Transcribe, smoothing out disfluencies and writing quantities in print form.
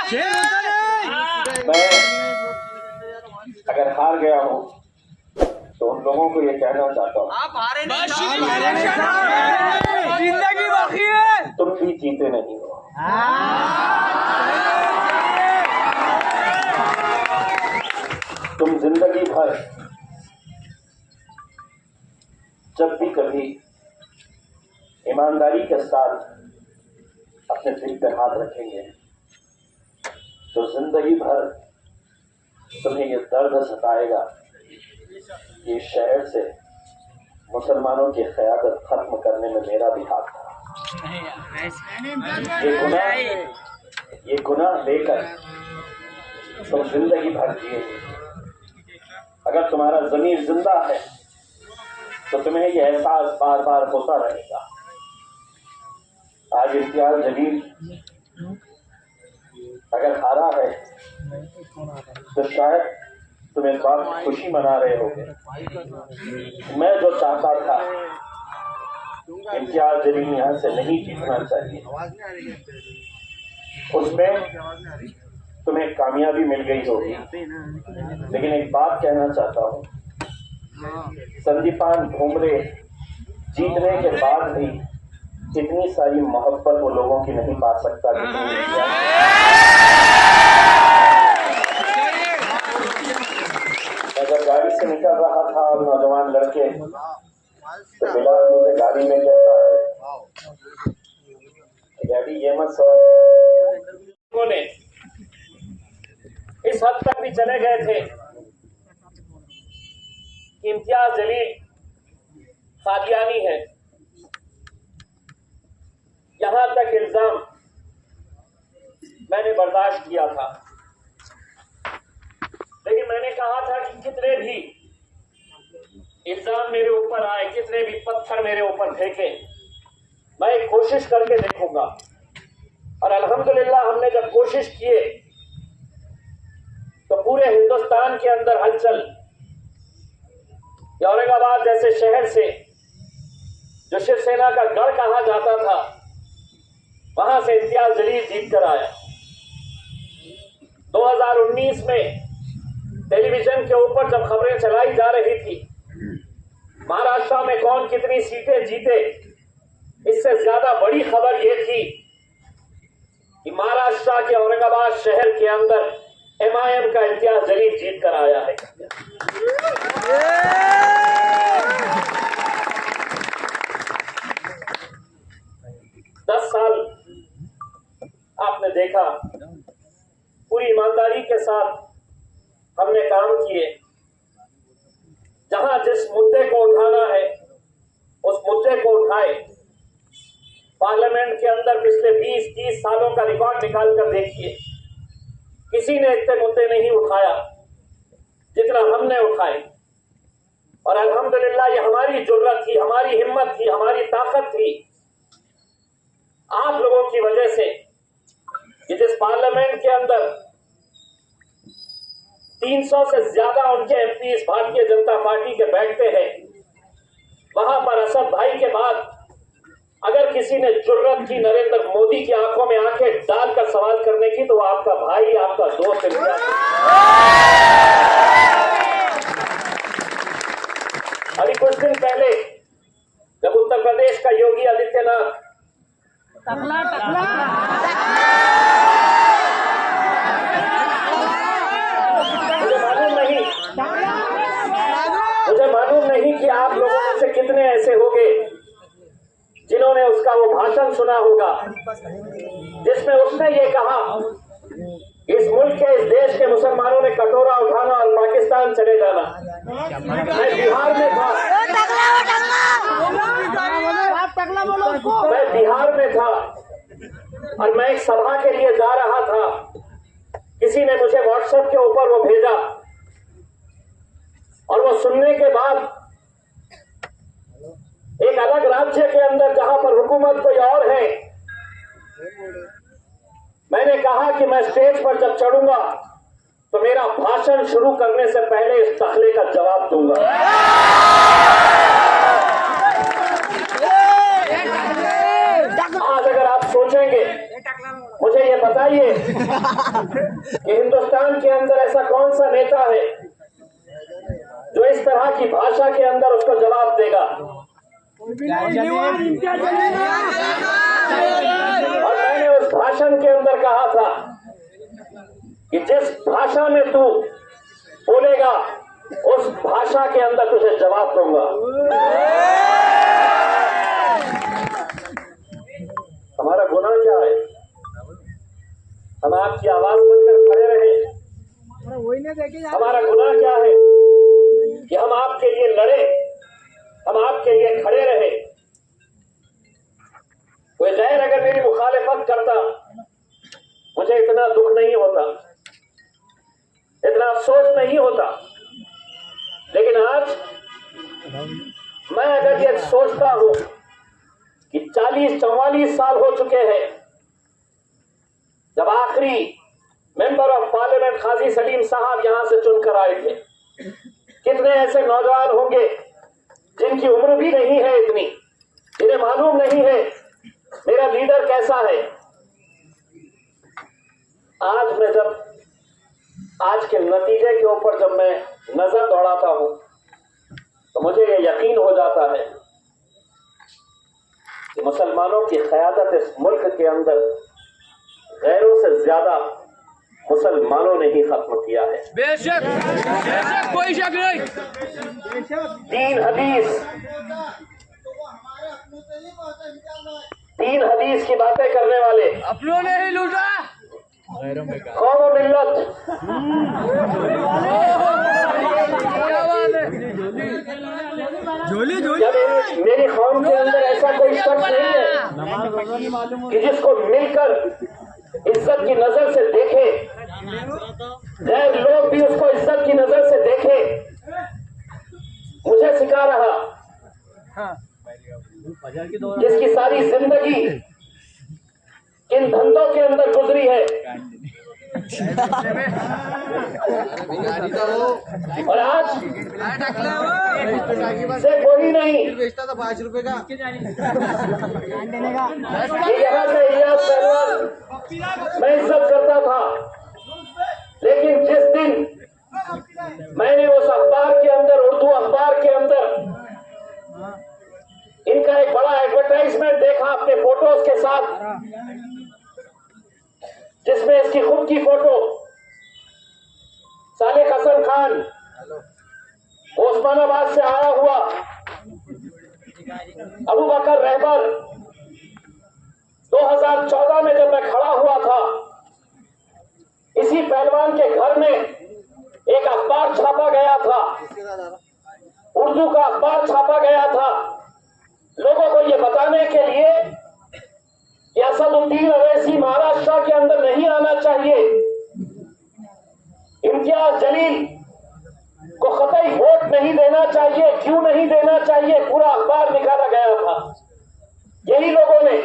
मैं अगर हार गया हूँ तो उन लोगों को ये कहना चाहता हूँ, आप हारे नहीं, जिंदगी बाकी है, तुम भी जीते नहीं हो। तुम जिंदगी भर जब भी कभी ईमानदारी के साथ अपने दिल पर हाथ रखेंगे तो जिंदगी भर तुम्हें ये दर्द सताएगा कि इस शहर से मुसलमानों की क़यादत खत्म करने में मेरा भी हाथ था। ये गुनाह लेकर तुम जिंदगी भर जिए। अगर तुम्हारा ज़मीर जिंदा है तो तुम्हें ये एहसास बार बार होता रहेगा। आज इम्तियाज जलील अगर हारा है तो शायद तुम इस बात की खुशी मना रहे होगे। मैं जो चाहता था, इम्तियाज जलील यहाँ से नहीं जीतना चाहिए, उसमें तुम्हें कामयाबी मिल गई होगी। लेकिन एक बात कहना चाहता हूँ, संदीपान भुमरे जीतने के बाद भी इतनी सारी मोहब्बत वो लोगों की नहीं पा सकता मैं जब गाड़ी से निकल रहा था और नौजवान लड़के तो बिलाल मुझे गाड़ी में कहता है, डैडी ये मत सोच। ने इस हद तक भी चले गए थे कि इम्तियाज जलील कादियानी है। यहां तक इल्जाम मैंने बर्दाश्त किया था, लेकिन मैंने कहा था कि कितने भी इल्जाम मेरे ऊपर आए, कितने भी पत्थर मेरे ऊपर फेंके, मैं एक कोशिश करके देखूंगा। और अल्हम्दुलिल्लाह हमने जब कोशिश किए तो पूरे हिंदुस्तान के अंदर हलचल, औरंगाबाद जैसे शहर से जो शिवसेना का गढ़ कहा जाता था, वहां से इम्तियाज जलील जीत कर आया। 2019 में टेलीविजन के ऊपर जब खबरें चलाई जा रही थी महाराष्ट्र में कौन कितनी सीटें जीते, इससे ज्यादा बड़ी खबर यह थी कि महाराष्ट्र के औरंगाबाद शहर के अंदर MIM का इम्तियाज जलील जीत कर आया है। 10 साल आपने देखा, पूरी ईमानदारी के साथ हमने काम किए। जहां जिस मुद्दे को उठाना है उस मुद्दे को उठाए। पार्लियामेंट के अंदर पिछले 20-30 सालों का रिकॉर्ड निकाल कर देखिए, किसी ने इतने मुद्दे नहीं उठाया जितना हमने उठाए। और अल्हम्दुलिल्लाह ये हमारी जुर्रत थी, हमारी हिम्मत थी, हमारी ताकत थी, आप लोगों की वजह से कि जिस पार्लियामेंट के अंदर 300 से ज्यादा उनके MPs भारतीय जनता पार्टी के बैठते हैं, वहां पर असद भाई के बाद अगर किसी ने जुर्रत की नरेंद्र मोदी की आंखों में आंखें डालकर सवाल करने की, तो वो आपका भाई, आपका दोस्त अभी कुछ दिन पहले जब उत्तर प्रदेश का योगी आदित्यनाथ मुझे मालूम नहीं कि आप लोगों में से कितने ऐसे होंगे जिन्होंने उसका वो भाषण सुना होगा जिसमें उसने ये कहा, इस मुल्क के, इस देश के मुसलमानों ने कटोरा उठाना और पाकिस्तान चले जाना। मैं बिहार में था, और मैं एक सभा के लिए जा रहा था। किसी ने मुझे व्हाट्सएप के ऊपर वो भेजा और वो सुनने के बाद एक अलग राज्य के अंदर जहां पर हुकूमत कोई और है, मैंने कहा कि मैं स्टेज पर जब चढ़ूंगा तो मेरा भाषण शुरू करने से पहले इस दाखले का जवाब दूंगा। आज अगर आप सोचेंगे, मुझे मुझे ये बताइए कि हिंदुस्तान के अंदर ऐसा कौन सा नेता है जो इस तरह की भाषा के अंदर उसको जवाब देगा। और मैंने उस भाषण के अंदर कहा था कि जिस भाषा में तू बोलेगा उस भाषा के अंदर तुझे जवाब दूंगा। हमारा गुनाह क्या है? हम आपकी आवाज बनकर खड़े रहे। हमारा गुनाह क्या है कि हम आपके लिए लड़े, हम आपके लिए खड़े रहे। कोई गैर अगर मेरी मुखालिफत करता मुझे इतना दुख नहीं होता, इतना अफसोस नहीं होता। लेकिन आज मैं अगर ये सोचता हूं कि 40-44 साल हो चुके हैं जब आखिरी मेंबर ऑफ पार्लियामेंट काजी सलीम साहब यहां से चुनकर आए थे। कितने ऐसे नौजवान होंगे जिनकी उम्र भी नहीं है इतनी, जिन्हें मालूम नहीं है मेरा लीडर कैसा है। आज मैं जब आज के नतीजे के ऊपर जब मैं नजर दौड़ाता हूं तो मुझे यह यकीन हो जाता है कि मुसलमानों की क़यादत इस मुल्क के अंदर गैरों से ज्यादा मुसलमानों ने ही खत्म किया है। बेशक कोई शक नहीं। 3 हदीस की बातें करने वाले अपनों ने ही लूटा। कौम और मिल्लत क्या मेरी कौम के अंदर ऐसा कोई शख्स नहीं है कि जिसको मिलकर इज्जत की नजर से देखे, गैर लोग भी उसको इज्जत की नजर से देखे। मुझे सिखा रहा जिसकी सारी जिंदगी इन धंधों के अंदर गुजरी है और आज से कोई नहीं बेचता था 5 रुपए का। यहाँ से इलियास पहलवान मैं इज्जत करता था, लेकिन जिस दिन मैंने उस अखबार के अंदर, उर्दू अखबार के अंदर इनका एक बड़ा एडवर्टाइजमेंट देखा अपने फोटोज के साथ, जिसमें इसकी खुद की फोटो, सालेक हसन खान उस्मानाबाद से आया हुआ, अबू बकर रहबर 2014 में जब मैं खड़ा हुआ था, इसी पहलवान के घर में एक अखबार छापा गया था, उर्दू का अखबार छापा गया था, लोगों को यह बताने के लिए कि असदुद्दीन अवैसी महाराष्ट्र के अंदर नहीं आना चाहिए, इम्तियाज जलील को कतई वोट नहीं देना चाहिए, क्यों नहीं देना चाहिए, पूरा अखबार निकाला गया था। यही लोगों ने